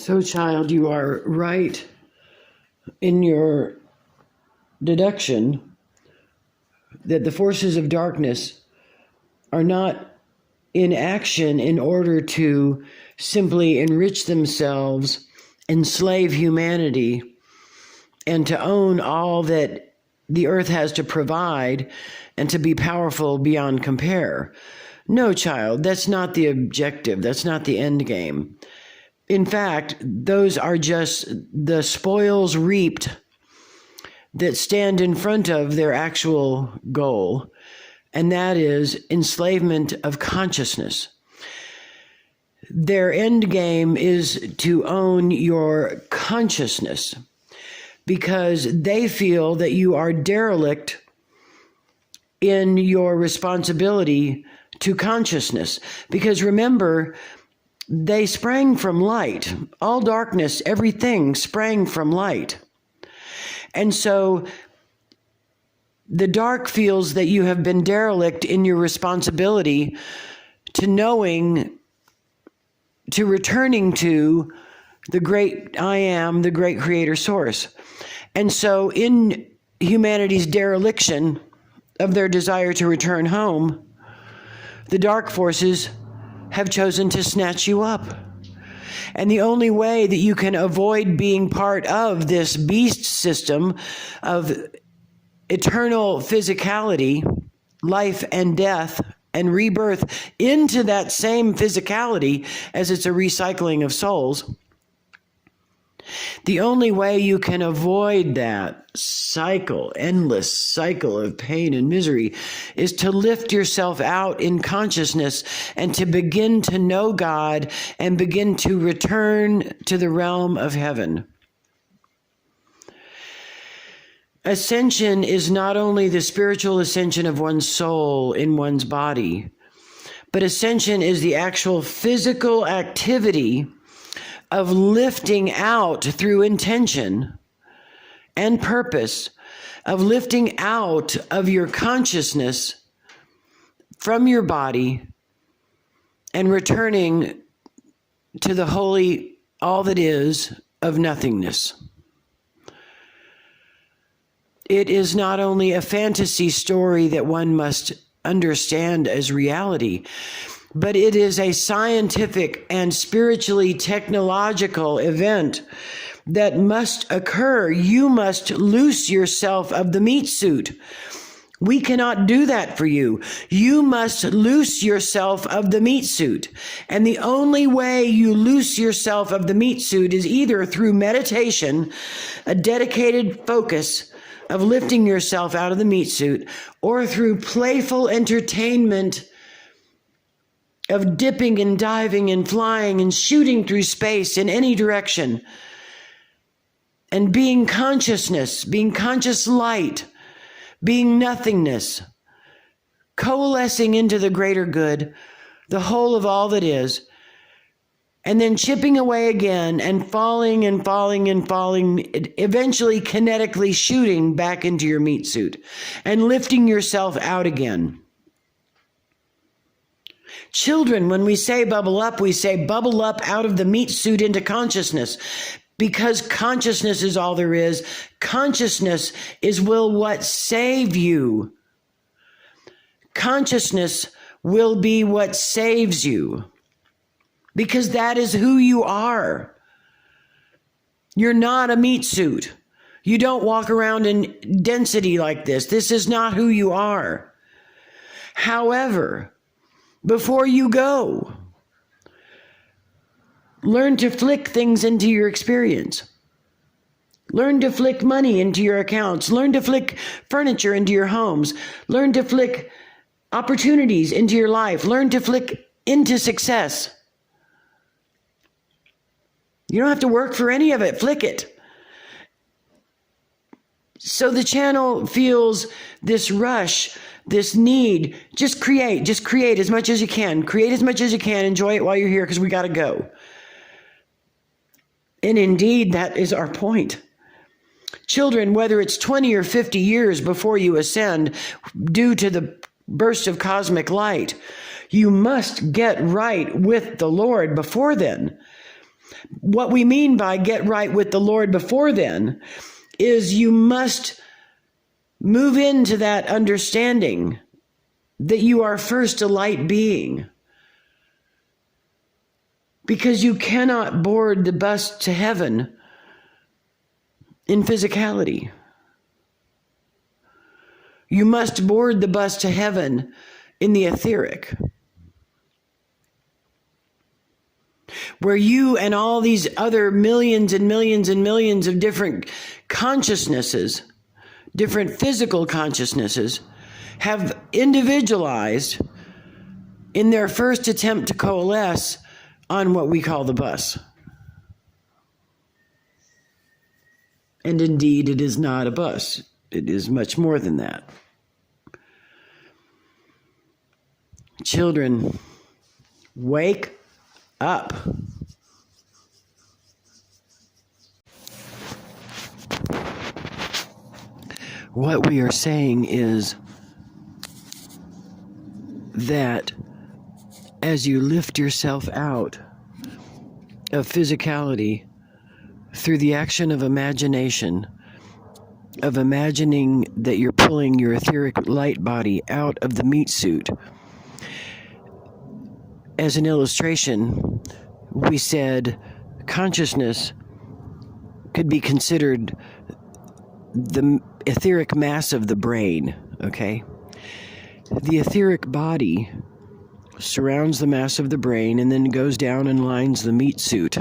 So, child, you are right in your deduction that the forces of darkness are not in action in order to simply enrich themselves, enslave humanity, and to own all that the earth has to provide and to be powerful beyond compare. No, child, that's not the objective. That's not the end game. In fact, those are just the spoils reaped that stand in front of their actual goal, and that is enslavement of consciousness. Their end game is to own your consciousness because they feel that you are derelict in your responsibility to consciousness. Because remember, they sprang from light. All darkness, everything sprang from light. And so the dark feels that you have been derelict in your responsibility to knowing, to returning to the great I am, the great creator source. And so in humanity's dereliction of their desire to return home, the dark forces have chosen to snatch you up. And the only way that you can avoid being part of this beast system of eternal physicality, life and death, and rebirth into that same physicality, as it's a recycling of souls, the only way you can avoid that cycle, endless cycle of pain and misery, is to lift yourself out in consciousness and to begin to know God and begin to return to the realm of heaven. Ascension is not only the spiritual ascension of one's soul in one's body, but ascension is the actual physical activity of lifting out through intention and purpose, of lifting out of your consciousness from your body and returning to the holy all that is of nothingness. It is not only a fantasy story that one must understand as reality, but it is a scientific and spiritually technological event that must occur. You must loose yourself of the Meatsuit. We cannot do that for you. You must loose yourself of the Meatsuit. And the only way you loose yourself of the Meatsuit is either through meditation, a dedicated focus of lifting yourself out of the Meatsuit, or through playful entertainment of dipping and diving and flying and shooting through space in any direction, and being consciousness, being conscious light, being nothingness, coalescing into the greater good, the whole of all that is, and then chipping away again and falling and falling and falling, eventually kinetically shooting back into your Meatsuit and lifting yourself out again. Children, when we say bubble up, we say bubble up out of the Meatsuit into consciousness, because consciousness is all there is. Consciousness is what save you. Consciousness will be what saves you, because that is who you are. You're not a Meatsuit. You don't walk around in density like this. This is not who you are. However, before you go, learn to flick things into your experience. Learn to flick money into your accounts. Learn to flick furniture into your homes. Learn to flick opportunities into your life. Learn to flick into success. You don't have to work for any of it. Flick it. So the channel feels this rush, this need. Just create as much as you can. Create as much as you can. Enjoy it while you're here, because we got to go. And indeed, that is our point. Children, whether it's 20 or 50 years before you ascend, due to the burst of cosmic light, you must get right with the Lord before then. What we mean by get right with the Lord before then is you must move into that understanding that you are first a light being. Because you cannot board the bus to heaven in physicality. You must board the bus to heaven in the etheric, where you and all these other millions and millions and millions of different consciousnesses, different physical consciousnesses, have individualized in their first attempt to coalesce on what we call the bus. And indeed, it is not a bus. It is much more than that. Children, wake up. What we are saying is that as you lift yourself out of physicality through the action of imagination, of imagining that you're pulling your etheric light body out of the meat suit. As an illustration, we said consciousness could be considered the etheric mass of the brain, okay? The etheric body surrounds the mass of the brain and then goes down and lines the meat suit.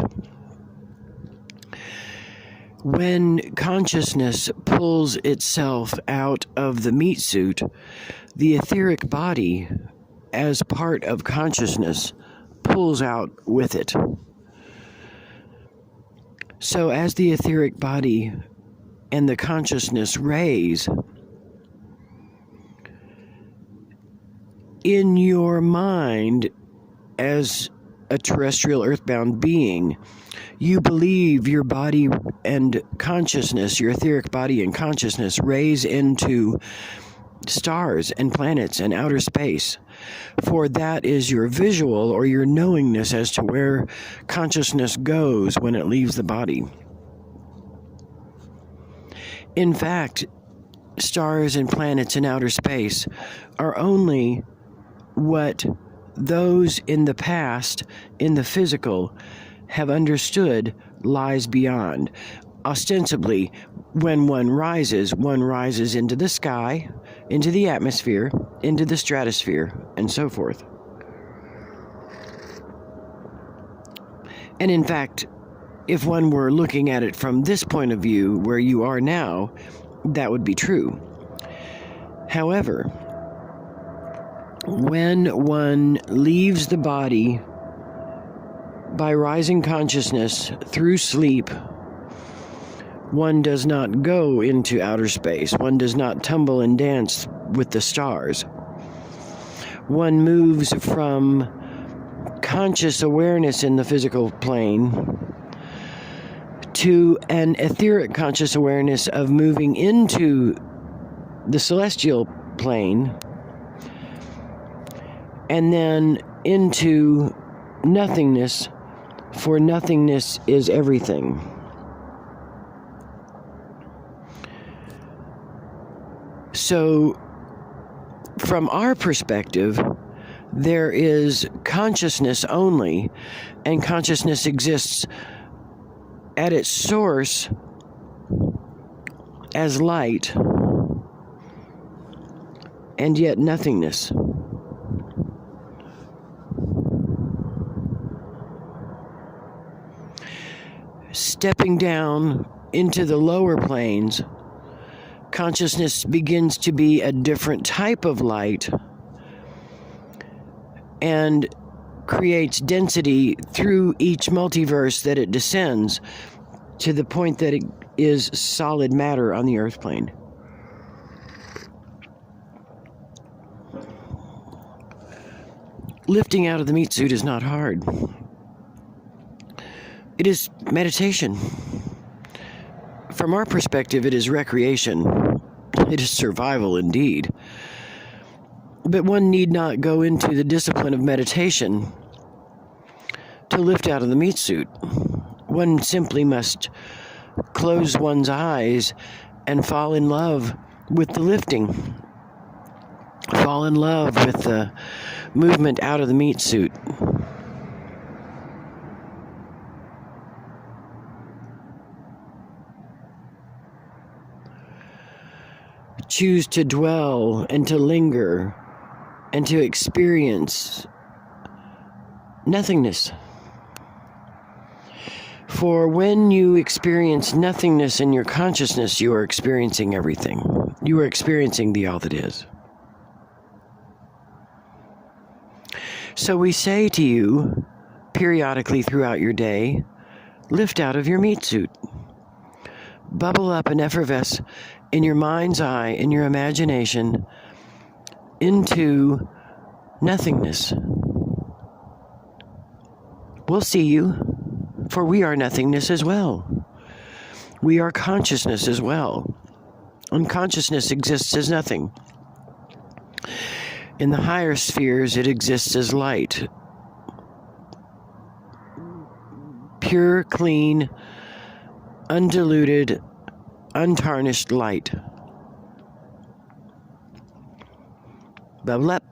When consciousness pulls itself out of the meat suit, the etheric body, as part of consciousness, pulls out with it. So as the etheric body and the consciousness raise, in your mind, as a terrestrial earthbound being, you believe your body and consciousness, your etheric body and consciousness, raise into stars and planets and outer space. For that is your visual or your knowingness as to where consciousness goes when it leaves the body. In fact, stars and planets in outer space are only what those in the past, in the physical, have understood lies beyond. Ostensibly, when one rises into the sky, into the atmosphere, into the stratosphere, and so forth. And in fact, if one were looking at it from this point of view, where you are now, that would be true. However, when one leaves the body by rising consciousness through sleep, one does not go into outer space. One does not tumble and dance with the stars. One moves from conscious awareness in the physical plane to an etheric conscious awareness of moving into the celestial plane, and then into nothingness, for nothingness is everything. So, from our perspective, there is consciousness only, and consciousness exists at its source as light, and yet nothingness. Stepping down into the lower planes, consciousness begins to be a different type of light and creates density through each multiverse that it descends to the point that it is solid matter on the earth plane. Lifting out of the meat suit is not hard. It is meditation. From our perspective, it is recreation. It is survival indeed. But one need not go into the discipline of meditation to lift out of the meat suit. one simply must close one's eyes and fall in love with the lifting. Fall in love with the movement out of the meat suit. Choose to dwell and to linger and to experience nothingness. For when you experience nothingness in your consciousness, you are experiencing everything. You are experiencing the all that is. So we say to you, periodically throughout your day, lift out of your meat suit. Bubble up and effervesce in your mind's eye, in your imagination, into nothingness. We'll see you, for we are nothingness as well. We are consciousness as well. Unconsciousness exists as nothing. In the higher spheres, it exists as light. Pure, clean, undiluted, untarnished light. Bubble up.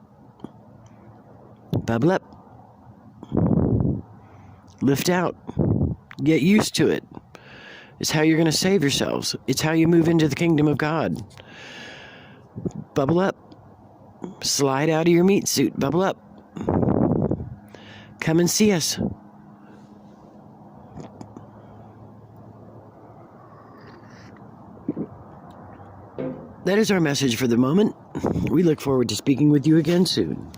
Bubble up. Lift out. Get used to it. It's how you're going to save yourselves. It's how you move into the kingdom of God. Bubble up. Slide out of your meat suit. Bubble up. Come and see us. That is our message for the moment. We look forward to speaking with you again soon.